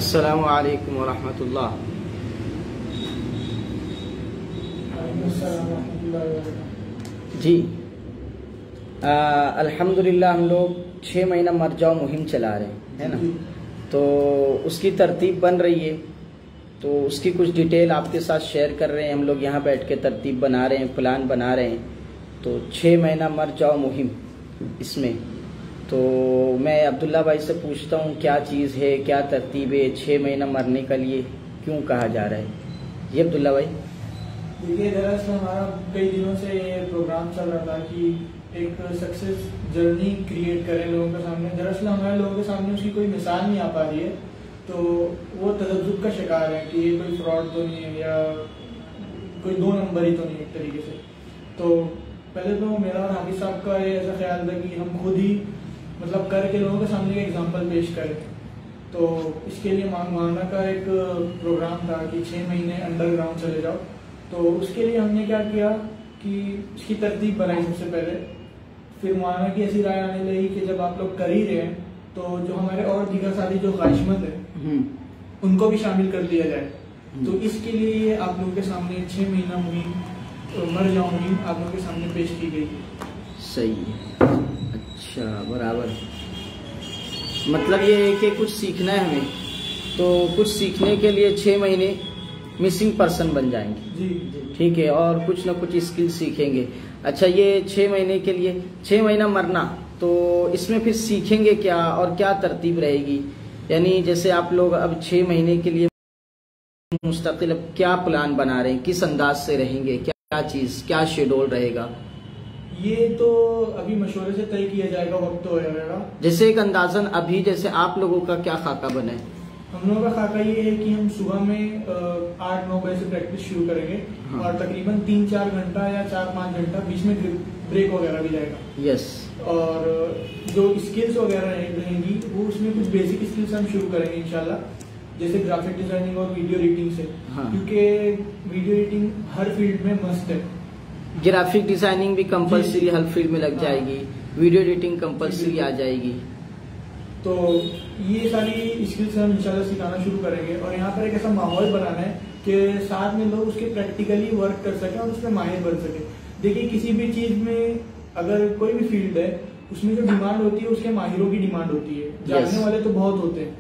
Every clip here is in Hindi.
अस्सलामु अलैकुम वरहमतुल्लाह। जी अल्हम्दुलिल्लाह हम लोग 6 महीना मर जाओ मुहिम चला रहे हैं, है ना। तो उसकी तरतीब बन रही है, तो उसकी कुछ डिटेल आपके साथ शेयर कर रहे हैं। हम लोग यहाँ बैठ के तरतीब बना रहे हैं, प्लान बना रहे हैं। तो 6 महीना मर जाओ मुहिम इसमें, तो मैं अब्दुल्ला भाई से पूछता हूँ क्या चीज़ है, क्या तरतीब है 6 महीना मरने के लिए क्यों कहा जा रहा है। ये अब्दुल्ला भाई देखिए, दरअसल हमारा कई दिनों से ये प्रोग्राम चल रहा था कि एक सक्सेस जर्नी क्रिएट करें लोगों के सामने। दरअसल हमारे लोगों के सामने उसकी कोई मिसाल नहीं आ पा रही है, तो वो तजब्जुब का शिकार है कि ये कोई फ्रॉड तो नहीं है या कोई 2 नंबर ही तो नहीं एक तरीके से। तो पहले तो मेरा और हाफिज साहब का ये ऐसा ख्याल था कि हम खुद ही मतलब करके लोगों के सामने एक एग्जाम्पल पेश करें। तो इसके लिए मांगवाना का एक प्रोग्राम था कि 6 महीने अंडरग्राउंड चले जाओ। तो उसके लिए हमने क्या किया कि इसकी तरतीब बनाई सबसे पहले। फिर माना की ऐसी राय आने लगी कि जब आप लोग कर ही रहे हैं तो जो हमारे और दीगर साथी जो ख्वाहिशमंद है उनको भी शामिल कर दिया जाए। तो इसके लिए ये आप लोगों के सामने 6 महीना मुहिम मर जाओ मुहिम आप लोगों के सामने पेश की गई। सही है, अच्छा बराबर। मतलब ये है कि कुछ सीखना है हमें, तो कुछ सीखने के लिए 6 महीने मिसिंग पर्सन बन जाएंगे। जी ठीक है, और कुछ ना कुछ स्किल सीखेंगे। अच्छा, ये 6 महीने के लिए 6 महीना मरना, तो इसमें फिर सीखेंगे क्या और क्या तरतीब रहेगी। यानी जैसे आप लोग अब 6 महीने के लिए मुस्तकिल अब क्या प्लान बना रहे हैं, किस अंदाज से रहेंगे, क्या चीज, क्या शेड्यूल रहेगा। ये तो अभी मशवरे से तय किया जाएगा, वक्त तो रहेगा। जैसे एक अंदाजन अभी जैसे आप लोगों का क्या खाका बना है। हम लोगों का खाका ये है कि हम सुबह में 8-9 बजे से प्रैक्टिस शुरू करेंगे। हाँ। और तकरीबन 3-4 घंटा या 4-5 घंटा बीच में ब्रेक वगैरह भी जाएगा। यस। और जो स्किल्स वगैरह रहेंगी वो उसमें कुछ बेसिक स्किल्स हम शुरू करेंगे इंशाल्लाह, जैसे ग्राफिक डिजाइनिंग और वीडियो एडिटिंग से। हाँ। क्योंकि वीडियो एडिटिंग हर फील्ड में मस्त है। ग्राफिक डिजाइनिंग भी कंपलसरी हर फील्ड में लग जाएगी, वीडियो एडिटिंग कंपलसरी आ जाएगी। तो ये सारी स्किल्स हम इंशाल्लाह सिखाना शुरू करेंगे। और यहाँ पर एक ऐसा माहौल बनाना है कि साथ में लोग उसके प्रैक्टिकली वर्क कर सकें और उसमें माहिर बन सके। देखिए, किसी भी चीज में अगर कोई भी फील्ड है उसमें जो डिमांड होती है उसके माहिरों की डिमांड होती है। जानने वाले तो बहुत होते हैं।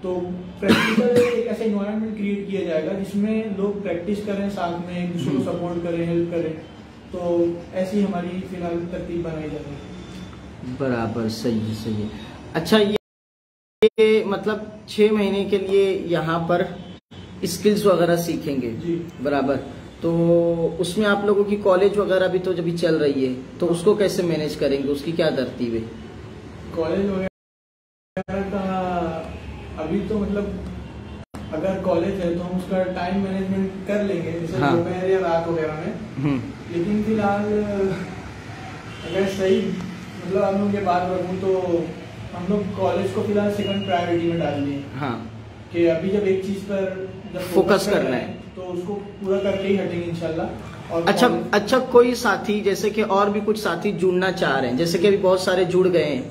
तो प्रैक्टिकल एक ऐसा इन्वायरमेंट क्रिएट किया जाएगा जिसमें लोग प्रैक्टिस करें, साथ में एक दूसरे को सपोर्ट करें, हेल्प करें। तो ऐसी हमारी फिलहाल तरतीब बनाई जा रही है। बराबर, सही है, सही है। अच्छा, ये मतलब 6 महीने के लिए यहाँ पर स्किल्स वगैरह सीखेंगे। जी। बराबर। तो उसमें आप लोगों की कॉलेज वगैरह भी तो जब भी चल रही है, तो उसको कैसे मैनेज करेंगे, उसकी क्या तरतीब है। कॉलेज वगैरह का अभी तो मतलब अगर कॉलेज है तो हम उसका टाइम मैनेजमेंट कर लेंगे, जैसे दोपहर या रात वगैरह में। लेकिन फिलहाल अगर सही मतलब हम लोग के बात रखूं तो हम लोग कॉलेज को फिलहाल सेकंड प्रायोरिटी में डाल दिए। हाँ। कि अभी जब एक चीज पर जब फोकस करना है तो उसको पूरा करके ही हटेंगे इंशाल्लाह। और अच्छा, कोई साथी जैसे कि और भी कुछ साथी जुड़ना चाह रहे हैं, जैसे कि अभी बहुत सारे जुड़ गए हैं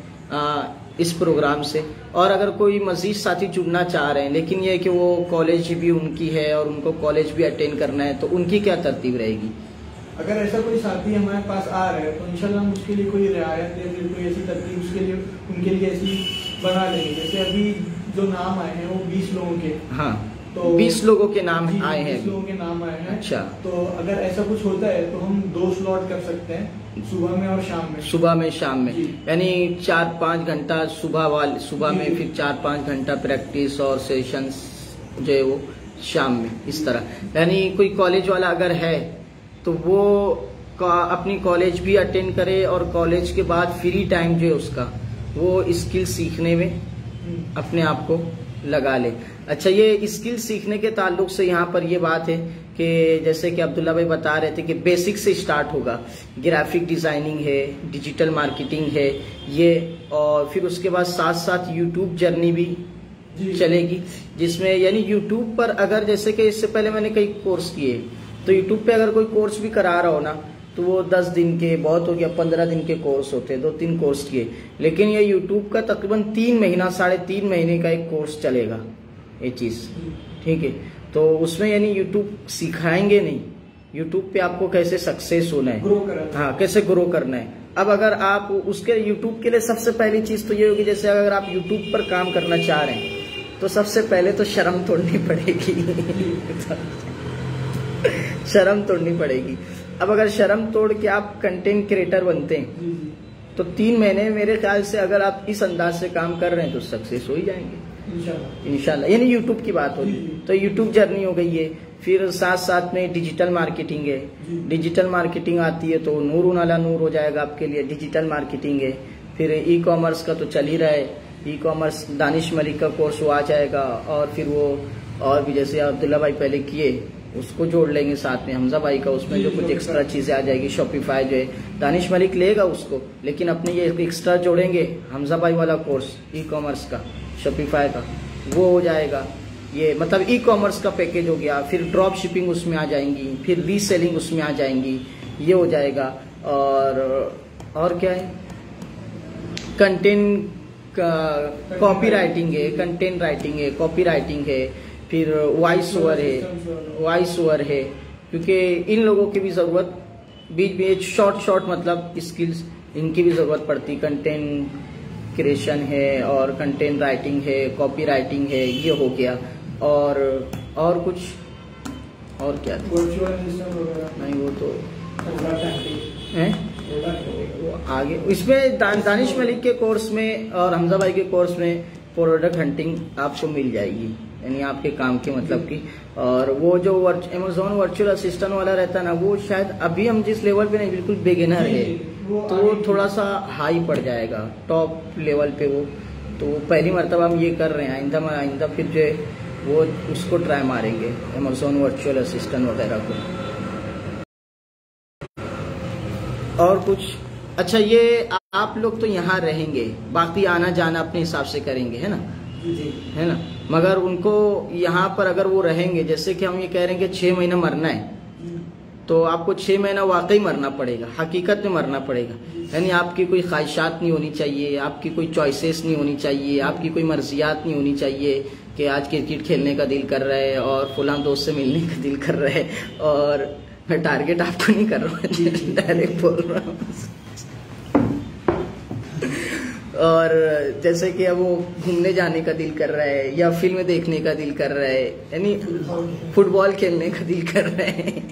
इस प्रोग्राम से, और अगर कोई मजीद साथी जुड़ना चाह रहे हैं लेकिन ये कि वो कॉलेज भी उनकी है और उनको कॉलेज भी अटेंड करना है, तो उनकी क्या तरतीब रहेगी। अगर ऐसा कोई साथी हमारे पास आ रहा है तो इंशाल्लाह हम उसके लिए कोई रियायत या फिर कोई ऐसी तरतीब उसके लिए उनके लिए ऐसी बना लेंगे। जैसे अभी जो नाम आए हैं वो 20 लोगों के। हाँ। तो 20 लोगों के नाम आए हैं। 20 लोगों के नाम आए हैं। अच्छा। तो अगर ऐसा कुछ होता है तो हम 2 स्लॉट कर सकते हैं, सुबह में और शाम में। सुबह में, शाम में, यानी 4-5 घंटा सुबह में, फिर 4-5 घंटा प्रैक्टिस और सेशंस जो है वो शाम में, इस तरह। यानी कोई कॉलेज वाला अगर है तो वो अपनी कॉलेज भी अटेंड करे और कॉलेज के बाद फ्री टाइम जो है उसका वो स्किल सीखने में अपने आप को लगा ले। अच्छा, ये स्किल सीखने के ताल्लुक से यहाँ पर ये बात है कि जैसे कि अब्दुल्ला भाई बता रहे थे कि बेसिक से स्टार्ट होगा। ग्राफिक डिजाइनिंग है, डिजिटल मार्केटिंग है ये, और फिर उसके बाद साथ साथ यूट्यूब जर्नी भी चलेगी, जिसमें यानी यूट्यूब पर अगर जैसे कि इससे पहले मैंने कई कोर्स किए, तो यूट्यूब पे अगर कोई कोर्स भी करा रहा हो ना तो वो 10 दिन के बहुत हो गया, 15 दिन के कोर्स होते हैं, 2-3 कोर्स किए। लेकिन ये यूट्यूब का तकरीबन 3 महीना 3.5 महीने का एक कोर्स चलेगा। ये चीज, ठीक है। तो उसमें यानी यूट्यूब सिखाएंगे नहीं, यूट्यूब पे आपको कैसे सक्सेस होना है, ग्रो करना है, हाँ कैसे ग्रो करना है। अब अगर आप उसके यूट्यूब के लिए सबसे पहली चीज तो ये होगी, जैसे अगर आप यूट्यूब पर काम करना चाह रहे हैं तो सबसे पहले तो शर्म तोड़नी पड़ेगी शर्म तोड़नी पड़ेगी। अब अगर शर्म तोड़ के आप कंटेंट क्रिएटर बनते हैं तो 3 महीने मेरे ख्याल से अगर आप इस अंदाज से काम कर रहे हैं तो सक्सेस हो ही जाएंगे इंशाल्लाह। यानी यूट्यूब की बात हो रही, तो यूट्यूब जर्नी हो गई है। फिर साथ साथ में डिजिटल मार्केटिंग है, डिजिटल मार्केटिंग आती है तो नूर नाला नूर हो जाएगा आपके लिए, डिजिटल मार्केटिंग है। फिर ई कॉमर्स का तो चल ही रहा है, ई कॉमर्स दानिश मलिक का कोर्स वो आ जाएगा, और फिर वो और भी जैसे अब्दुल्ला भाई पहले किए उसको जोड़ लेंगे साथ में, हमजा भाई का उसमें जो कुछ एक्स्ट्रा चीजें आ जाएगी, शॉपिफाई जो है दानिश मलिक लेगा उसको, लेकिन अपने ये एक्स्ट्रा जोड़ेंगे, हमजा भाई वाला कोर्स ई कॉमर्स का शॉपिफाई का वो हो जाएगा। ये मतलब ई कॉमर्स का पैकेज हो गया। फिर ड्रॉप शिपिंग उसमें आ जाएंगी, फिर रीसेलिंग उसमें आ जाएंगी, ये हो जाएगा। और क्या है, कंटेंट कॉपी राइटिंग है, कंटेंट राइटिंग है, कॉपी राइटिंग है, फिर वॉइस ओवर है, क्योंकि इन लोगों की भी जरूरत बीच में शॉर्ट मतलब स्किल्स इनकी भी जरूरत पड़ती। कंटेंट क्रिएशन है और कंटेंट राइटिंग है, कॉपी राइटिंग है, ये हो गया। और कुछ और क्या नहीं, वो तो है आगे इसमें दानिश मलिक के कोर्स में और हमजा भाई के कोर्स में प्रोडक्ट हंटिंग आपको मिल जाएगी, यानी आपके काम के मतलब की। और वो जो अमेज़न वर्चुअल असिस्टेंट वाला रहता है ना, वो शायद अभी हम जिस लेवल पे नहीं, बिल्कुल बिगिनर है, तो वो थोड़ा सा हाई पड़ जाएगा टॉप लेवल पे वो। तो पहली मरतबा हम ये कर रहे हैं, आइंदा फिर जो है वो उसको ट्राई मारेंगे अमेज़न वर्चुअल असिस्टेंट वगैरह को। और कुछ अच्छा, ये आप लोग तो यहाँ रहेंगे, बाकी आना जाना अपने हिसाब से करेंगे, है ना, है ना। मगर उनको यहाँ पर अगर वो रहेंगे, जैसे कि हम ये कह रहे हैं कि 6 महीना मरना है, तो आपको 6 महीना वाकई मरना पड़ेगा, हकीकत में मरना पड़ेगा। यानी आपकी कोई ख्वाहिशात नहीं होनी चाहिए, आपकी कोई चॉइसेस नहीं होनी चाहिए, आपकी कोई मर्जियात नहीं होनी चाहिए कि आज क्रिकेट खेलने का दिल कर रहा है और फलां दोस्त से मिलने का दिल कर रहा है। और मैं टारगेट आपको नहीं कर रहा हूँ, डायरेक्ट बोल रहा हूँ। और जैसे कि अब वो घूमने जाने का दिल कर रहा है या फिल्म देखने का दिल कर रहा है, यानी फुटबॉल खेलने का दिल कर रहा है,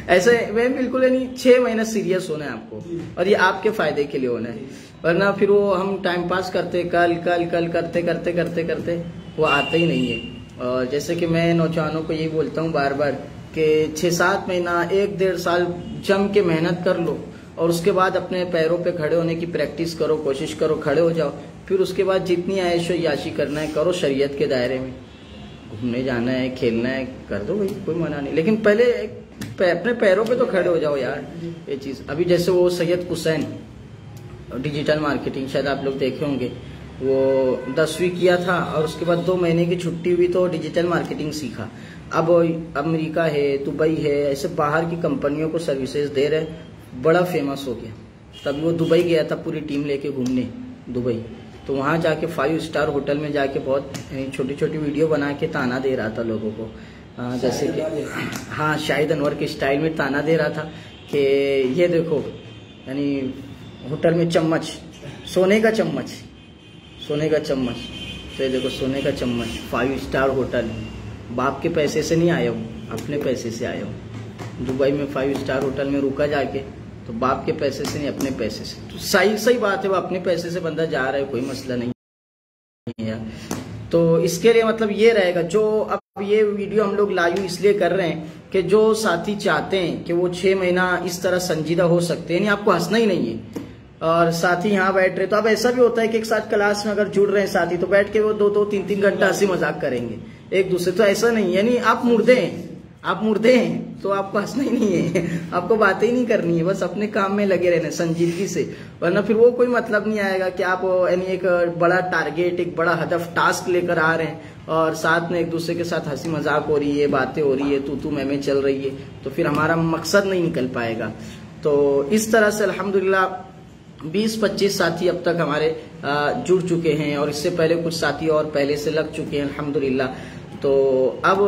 ऐसे मैं बिल्कुल यानी 6 महीना सीरियस होना है आपको, और ये आपके फायदे के लिए होना है। वरना फिर वो हम टाइम पास करते कल करते वो आता ही नहीं है। और जैसे कि मैं नौजवानों को यही बोलता हूँ बार बार कि 6-7 महीना 1-1.5 साल जम के मेहनत कर लो, और उसके बाद अपने पैरों पे खड़े होने की प्रैक्टिस करो, कोशिश करो, खड़े हो जाओ। फिर उसके बाद जितनी आयशो याशी करना है करो, शरीयत के दायरे में घूमने जाना है, खेलना है, कर दो भाई, कोई मना नहीं, लेकिन पहले अपने पैरों पे तो खड़े हो जाओ यार। ये चीज अभी जैसे वो सैयद हुसैन डिजिटल मार्केटिंग, शायद आप लोग देखे होंगे, वो 10वीं किया था और उसके बाद 2 महीने की छुट्टी हुई तो डिजिटल मार्केटिंग सीखा। अब अमेरिका है, दुबई है, ऐसे बाहर की कंपनियों को सर्विसेज दे रहे, बड़ा फेमस हो गया। तभी वो दुबई गया था पूरी टीम लेके घूमने दुबई, तो वहां जाके 5 स्टार होटल में जाके बहुत छोटी छोटी वीडियो बना के ताना दे रहा था लोगों को, जैसे कि हाँ शाहिद अनवर के स्टाइल में ताना दे रहा था कि ये देखो, यानी होटल में चम्मच, सोने का चम्मच, तो ये देखो सोने का चम्मच, 5 स्टार होटल, बाप के पैसे से नहीं आया हूँ, अपने पैसे से आया हूँ। दुबई में 5 स्टार होटल में रुका जाके, तो बाप के पैसे से नहीं, अपने पैसे से। तो सही बात है, वो अपने पैसे से बंदा जा रहा है, कोई मसला नहीं है। तो इसके लिए मतलब ये रहेगा, जो अब ये वीडियो हम लोग लाइव इसलिए कर रहे हैं कि जो साथी चाहते हैं कि वो 6 महीना इस तरह संजीदा हो सकते हैं, यानी आपको हंसना ही नहीं है, और साथी यहाँ बैठ रहे, तो अब ऐसा भी होता है कि एक साथ क्लास में अगर जुड़ रहे हैं साथी, तो बैठ के वो 2-2, 3-3 घंटा हंसी मजाक करेंगे एक दूसरे, तो ऐसा नहीं, यानी आप मुर्दे हैं तो आपको हंसना ही नहीं है, आपको बातें ही नहीं करनी है, बस अपने काम में लगे रहना संजीदगी से। वरना फिर वो कोई मतलब नहीं आएगा कि आप यानी एक बड़ा टारगेट, एक बड़ा हदफ, टास्क लेकर आ रहे हैं और साथ में एक दूसरे के साथ हंसी मजाक हो रही है, बातें हो रही है, तू मैं चल रही है, तो फिर हमारा मकसद नहीं निकल पाएगा। तो इस तरह से अल्हम्दुलिल्लाह 20-25 साथी अब तक हमारे जुड़ चुके हैं और इससे पहले कुछ साथी और पहले से लग चुके हैं अल्हम्दुलिल्लाह। तो अब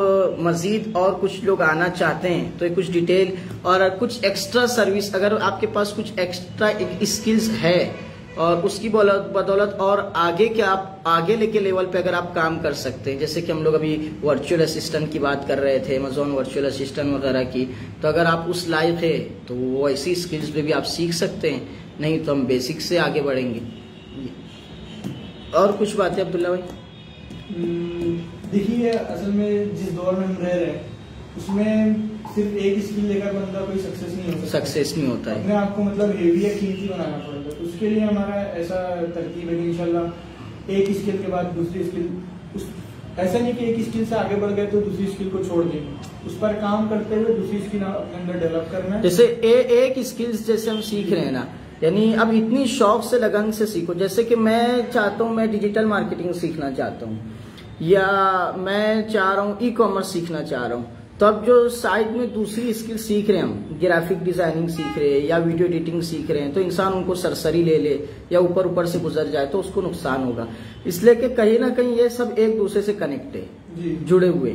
मजीद और कुछ लोग आना चाहते हैं तो कुछ डिटेल और कुछ एक्स्ट्रा सर्विस, अगर आपके पास कुछ एक्स्ट्रा स्किल्स है और उसकी बदौलत और आगे के आप आगे लेके लेवल पे अगर आप काम कर सकते हैं, जैसे कि हम लोग अभी वर्चुअल असिस्टेंट की बात कर रहे थे, अमेज़न वर्चुअल असिस्टेंट वगैरह की, तो अगर आप उस लायक है तो वो ऐसी स्किल्स पे भी आप सीख सकते हैं, नहीं तो हम बेसिक से आगे बढ़ेंगे। और कुछ बातें अब्दुल्ला भाई? देखिए असल में जिस दौर में हम रह रहे हैं उसमें सिर्फ एक स्किल लेकर बंदा कोई सक्सेस नहीं होता, सक्सेस नहीं होता है, अपने आप को मतलब हेवी या कीमती बनाना पड़ता है। उसके लिए हमारा ऐसा तरकीब है कि इंशाल्लाह एक स्किल के बाद दूसरी स्किल, ऐसा नहीं कि एक स्किल से आगे बढ़ गए तो दूसरी स्किल को छोड़ देंगे, उस पर काम करते हुए दूसरी स्किल अपने अंदर डेवलप करना है। जैसे एक स्किल्स जैसे हम सीख रहे हैं ना, यानी अब इतनी शौक से लगन से सीखो, जैसे कि मैं चाहता हूँ मैं डिजिटल मार्केटिंग सीखना चाहता हूँ या मैं चाह रहा हूँ ई कॉमर्स सीखना चाह रहा हूँ, तो अब जो साइड में दूसरी स्किल सीख रहे हैं हम, ग्राफिक डिजाइनिंग सीख रहे हैं या वीडियो एडिटिंग सीख रहे हैं, तो इंसान उनको सरसरी ले ले या ऊपर से गुजर जाए तो उसको नुकसान होगा। इसलिए कि कहीं ना कहीं ये सब एक दूसरे से कनेक्ट है, जुड़े हुए।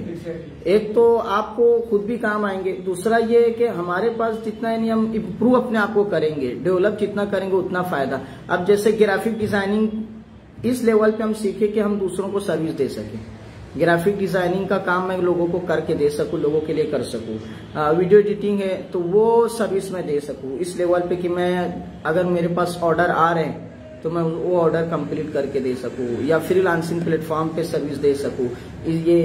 एक तो आपको खुद भी काम आएंगे, दूसरा ये है कि हमारे पास जितना यानी हम इम्प्रूव अपने आप को करेंगे, डेवलप जितना करेंगे उतना फायदा। अब जैसे ग्राफिक डिजाइनिंग इस लेवल पे हम सीखे कि हम दूसरों को सर्विस दे सकें, ग्राफिक डिजाइनिंग का काम मैं लोगों को करके दे सकूं, लोगों के लिए कर सकूं। वीडियो एडिटिंग है तो वो सर्विस मैं दे सकूं इस लेवल पे कि मैं अगर मेरे पास ऑर्डर आ रहे हैं तो मैं वो ऑर्डर कंप्लीट करके दे सकूं, या फ्रीलांसिंग प्लेटफॉर्म पे सर्विस दे सकूं, ये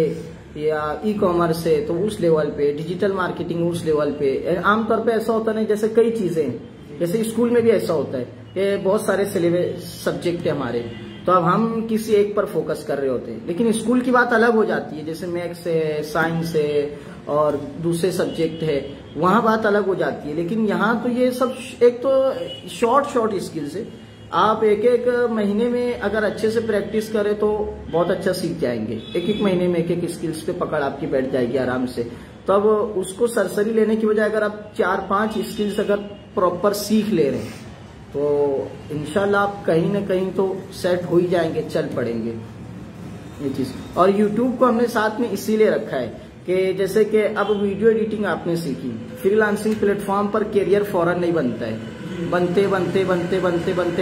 या ई कॉमर्स है तो उस लेवल पे, डिजिटल मार्केटिंग उस लेवल पे। आमतौर पे ऐसा होता नहीं, जैसे कई चीजें जैसे स्कूल में भी ऐसा होता है कि बहुत सारे सिलेबस सब्जेक्ट है हमारे, तो अब हम किसी एक पर फोकस कर रहे होते हैं, लेकिन स्कूल की बात अलग हो जाती है, जैसे मैथ्स है, साइंस है और दूसरे सब्जेक्ट है, वहां बात अलग हो जाती है। लेकिन यहाँ तो ये सब एक तो शॉर्ट स्किल्स है, आप एक महीने में अगर अच्छे से प्रैक्टिस करें तो बहुत अच्छा सीख जाएंगे। एक महीने में एक स्किल्स पे पकड़ आपकी बैठ जाएगी आराम से। तो अब उसको सरसरी लेने की बजाय अगर आप 4-5 स्किल्स अगर प्रॉपर सीख ले रहे हैं तो इंशाल्लाह आप कहीं ना कहीं तो सेट हो ही जाएंगे, चल पड़ेंगे ये चीज। और YouTube को हमने साथ में इसीलिए रखा है कि जैसे कि अब वीडियो एडिटिंग आपने सीखी, फ्रीलांसिंग प्लेटफॉर्म पर कैरियर फौरन नहीं बनता है, बनते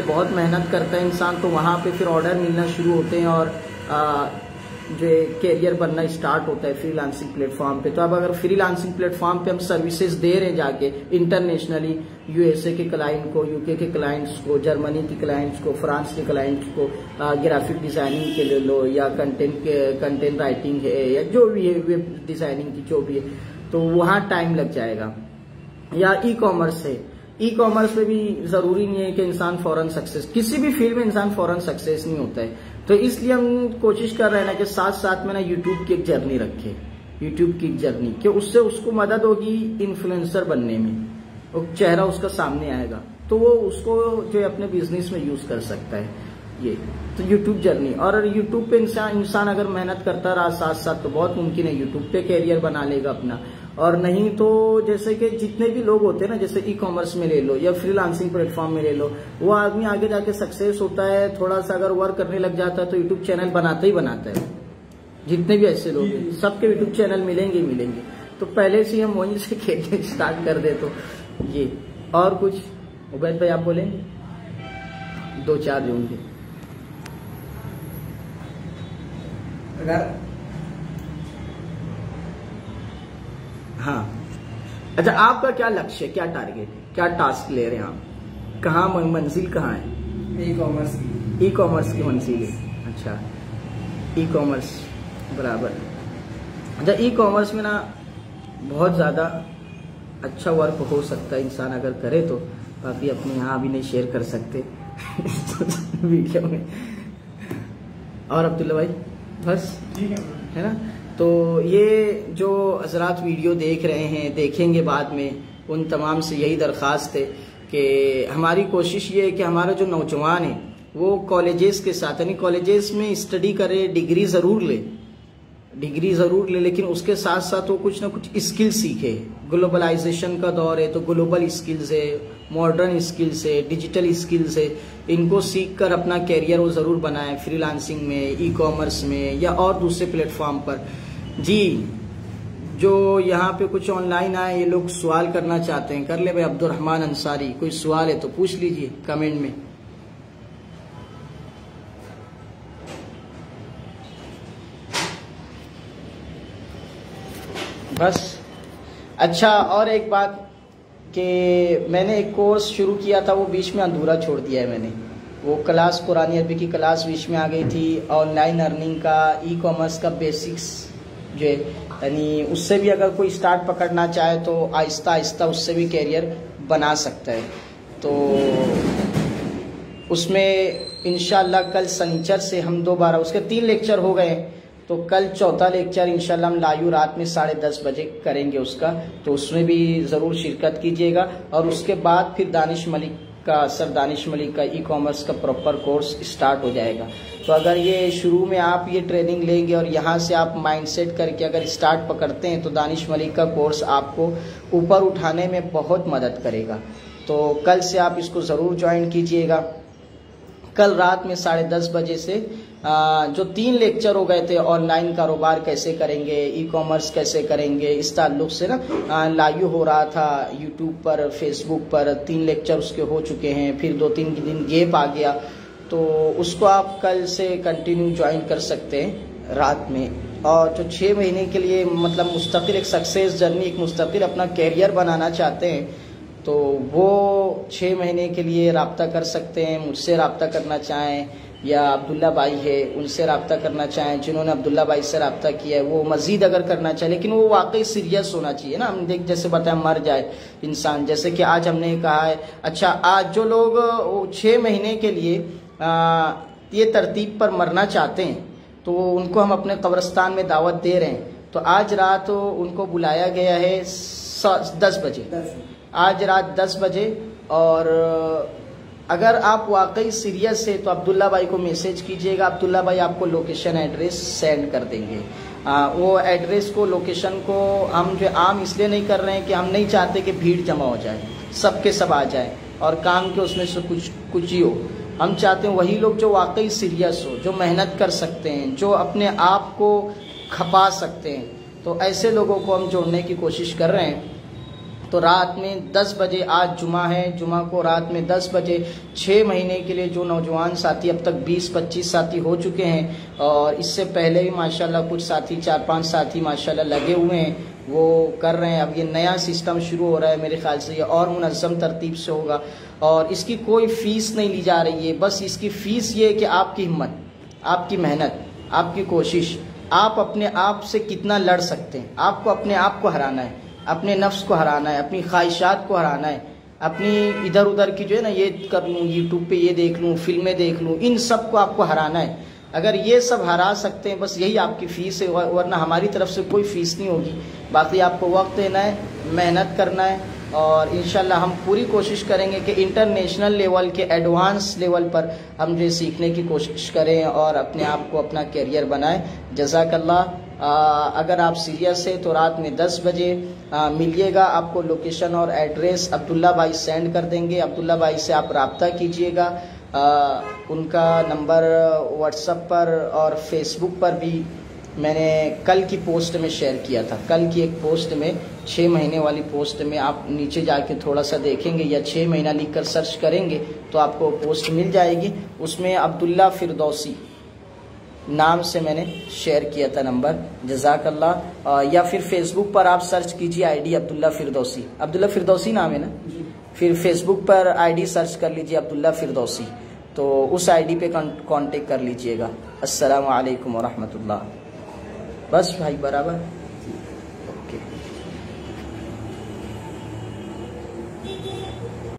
बहुत मेहनत करता है इंसान, तो वहां पे फिर ऑर्डर मिलना शुरू होते हैं और जो कैरियर बनना स्टार्ट होता है फ्रीलांसिंग प्लेटफॉर्म पे। तो अब अगर फ्रीलांसिंग प्लेटफॉर्म पे हम सर्विसेज दे रहे हैं जाके इंटरनेशनली, यूएसए के क्लाइंट को, यूके के क्लाइंट्स को, जर्मनी के क्लाइंट्स को, फ्रांस के क्लाइंट्स को, ग्राफिक डिजाइनिंग के ले लो या कंटेंट राइटिंग है या जो भी है, वेब डिजाइनिंग की जो भी है, तो वहां टाइम लग जाएगा। या ई कॉमर्स है, ई कॉमर्स में भी जरूरी नहीं है कि इंसान फौरन सक्सेस, किसी भी फील्ड में इंसान फौरन सक्सेस नहीं होता है। तो इसलिए हम कोशिश कर रहे हैं ना कि साथ साथ में ना यूट्यूब की एक जर्नी रखे, यूट्यूब की एक जर्नी कि उससे उसको मदद होगी इन्फ्लुएंसर बनने में, वो चेहरा उसका सामने आएगा तो वो उसको जो है अपने बिजनेस में यूज कर सकता है। ये तो यूट्यूब जर्नी, और यूट्यूब पे इंसान अगर मेहनत करता रहा साथ साथ तो बहुत मुमकिन है यूट्यूब पे कैरियर बना लेगा अपना। और नहीं तो जैसे कि जितने भी लोग होते हैं ना, जैसे ई कॉमर्स में ले लो या फ्रीलांसिंग प्लेटफॉर्म में ले लो, वो आदमी आगे जाके सक्सेस होता है, थोड़ा सा अगर वर्क करने लग जाता है तो यूट्यूब चैनल बनाता ही बनाता है। जितने भी ऐसे लोग हैं सबके यूट्यूब चैनल मिलेंगे ही मिलेंगे, तो पहले से हम वहीं से खेलने स्टार्ट कर दे तो ये। और कुछ उबैद भाई आप बोलेंगे? 2-4 होंगे। हाँ अच्छा, आपका क्या लक्ष्य है, क्या टारगेट है, क्या टास्क ले रहे हैं आप, कहाँ मंजिल कहाँ है? ई कॉमर्स की, ई कॉमर्स की मंजिल है। अच्छा, ई कॉमर्स बराबर। अच्छा, ई कॉमर्स में ना बहुत ज्यादा अच्छा वर्क हो सकता है इंसान अगर करे तो, बाकी अपने यहाँ भी नहीं शेयर कर सकते वीडियो में। और अब्दुल्ला भाई बस ठीक है ना। तो ये जो हजरात वीडियो देख रहे हैं, देखेंगे बाद में, उन तमाम से यही दरख्वास्त है कि हमारी कोशिश ये है कि हमारा जो नौजवान है वो कॉलेजेस के साथ, यानी कॉलेजेस में स्टडी करे, डिग्री ज़रूर ले, डिग्री ज़रूर ले, लेकिन उसके साथ साथ वो कुछ ना कुछ स्किल सीखे। ग्लोबलाइजेशन का दौर है तो ग्लोबल स्किल्स है, मॉडर्न स्किल्स है, डिजिटल स्किल्स है, इनको सीख कर अपना कैरियर वो ज़रूर बनाए फ्रीलांसिंग में, ई कॉमर्स में या और दूसरे प्लेटफॉर्म पर। जी, जो यहाँ पे कुछ ऑनलाइन आए ये लोग सवाल करना चाहते हैं, कर ले भाई। अब्दुर्रहमान अंसारी, कोई सवाल है तो पूछ लीजिए कमेंट में। बस। अच्छा, और एक बात कि मैंने एक कोर्स शुरू किया था, वो बीच में अधूरा छोड़ दिया है मैंने। वो क्लास कुरानी अरबी की क्लास बीच में आ गई थी, ऑनलाइन अर्निंग का, ई कॉमर्स का बेसिक्स जो है, यानी उससे भी अगर कोई स्टार्ट पकड़ना चाहे तो आहिस्ता आहिस्ता उससे भी कैरियर बना सकता है। तो उसमें इंशाल्लाह कल सनीचर से हम दोबारा, उसके 3 लेक्चर हो गए, तो कल चौथा लेक्चर इंशाल्लाह हम लाइव रात में 10:30 बजे करेंगे उसका, तो उसमें भी ज़रूर शिरकत कीजिएगा। और उसके बाद फिर दानिश मलिक का, सर दानिश मलिक का ई कॉमर्स का प्रॉपर कोर्स स्टार्ट हो जाएगा। तो अगर ये शुरू में आप ये ट्रेनिंग लेंगे और यहाँ से आप माइंडसेट करके अगर स्टार्ट पकड़ते हैं तो दानिश मलिक का कोर्स आपको ऊपर उठाने में बहुत मदद करेगा। तो कल से आप इसको ज़रूर ज्वाइन कीजिएगा। कल रात में 10:30 बजे से जो 3 लेक्चर हो गए थे, ऑनलाइन कारोबार कैसे करेंगे, ई कॉमर्स कैसे करेंगे, इस ताल्लुक से ना लाइव हो रहा था यूट्यूब पर, फेसबुक पर। 3 लेक्चर उसके हो चुके हैं, फिर 2-3 दिन गैप आ गया, तो उसको आप कल से कंटिन्यू ज्वाइन कर सकते हैं रात में। और जो 6 महीने के लिए मतलब मुस्तकिल एक सक्सेस जर्नी, एक मुस्तकिल अपना कैरियर बनाना चाहते हैं, तो वो 6 महीने के लिए राब्ता कर सकते हैं। मुझसे राब्ता करना चाहें या अब्दुल्ला भाई है उनसे राब्ता करना चाहें, जिन्होंने अब्दुल्ला भाई से राब्ता किया है, वो मज़ीद अगर करना चाहे, लेकिन वो वाकई सीरियस होना चाहिए ना। हम देख जैसे बताया मर जाए इंसान, जैसे कि आज हमने कहा है। अच्छा, आज जो लोग 6 महीने के लिए ये तरतीब पर मरना चाहते हैं, तो उनको हम अपने कब्रिस्तान में दावत दे रहे हैं। तो आज रात उनको बुलाया गया है 10 बजे, आज रात 10 बजे। और अगर आप वाकई सीरियस है तो अब्दुल्ला भाई को मैसेज कीजिएगा, अब्दुल्ला भाई आपको लोकेशन एड्रेस सेंड कर देंगे। वो एड्रेस को, लोकेशन को हम जो आम इसलिए नहीं कर रहे हैं कि हम नहीं चाहते कि भीड़ जमा हो जाए, सबके सब आ जाए और काम के उसमें से कुछ ही हो। हम चाहते हैं वही लोग जो वाकई सीरियस हो, जो मेहनत कर सकते हैं, जो अपने आप को खपा सकते हैं, तो ऐसे लोगों को हम जोड़ने की कोशिश कर रहे हैं। तो रात में 10 बजे, आज जुमा है, जुमा को रात में 10 बजे 6 महीने के लिए जो नौजवान साथी, अब तक 20-25 साथी हो चुके हैं और इससे पहले भी माशाल्लाह कुछ साथी, 4-5 साथी माशाल्लाह लगे हुए हैं, वो कर रहे हैं। अब ये नया सिस्टम शुरू हो रहा है, मेरे ख्याल से ये और मुनज़्ज़म तरतीब से होगा और इसकी कोई फ़ीस नहीं ली जा रही है। बस इसकी फ़ीस ये है कि आपकी हिम्मत, आपकी मेहनत, आपकी कोशिश, आप अपने आप से कितना लड़ सकते हैं। आपको अपने आप को हराना है, अपने नफ्स को हराना है, अपनी ख्वाहिशात को हराना है, अपनी इधर उधर की जो है ना, ये कर लूँ, यूट्यूब पे ये देख लूँ, फिल्में देख लूँ, इन सब को आपको हराना है। अगर ये सब हरा सकते हैं, बस यही आपकी फ़ीस है, वरना हमारी तरफ से कोई फ़ीस नहीं होगी। बाकी आपको वक्त देना है, मेहनत करना है और इंशाल्लाह हम पूरी कोशिश करेंगे कि इंटरनेशनल लेवल के, एडवांस लेवल पर हम जो सीखने की कोशिश करें और अपने आप को, अपना कैरियर बनाएं। जज़ाकल्लाह। अगर आप सीरियस है तो रात में 10 बजे मिलिएगा। आपको लोकेशन और एड्रेस अब्दुल्ला भाई सेंड कर देंगे। अब्दुल्ला भाई से आप राब्ता कीजिएगा। उनका नंबर व्हाट्सएप पर और फेसबुक पर भी मैंने कल की पोस्ट में शेयर किया था। कल की एक पोस्ट में, 6 महीने वाली पोस्ट में, आप नीचे जाके थोड़ा सा देखेंगे या 6 महीना लिख कर सर्च करेंगे तो आपको पोस्ट मिल जाएगी। उसमें अब्दुल्ला फिरदौसी नाम से मैंने शेयर किया था नंबर। जज़ाकल्लाह। या फिर फेसबुक पर आप सर्च कीजिए आईडी अब्दुल्ला फिरदौसी। अब्दुल्ला फिरदौसी नाम है ना, फिर फेसबुक पर आईडी सर्च कर लीजिए अब्दुल्ला फिरदौसी, तो उस आईडी पे कांटेक्ट कर लीजिएगा। अस्सलामु अलैकुम व रहमतुल्लाह। बस भाई बराबर।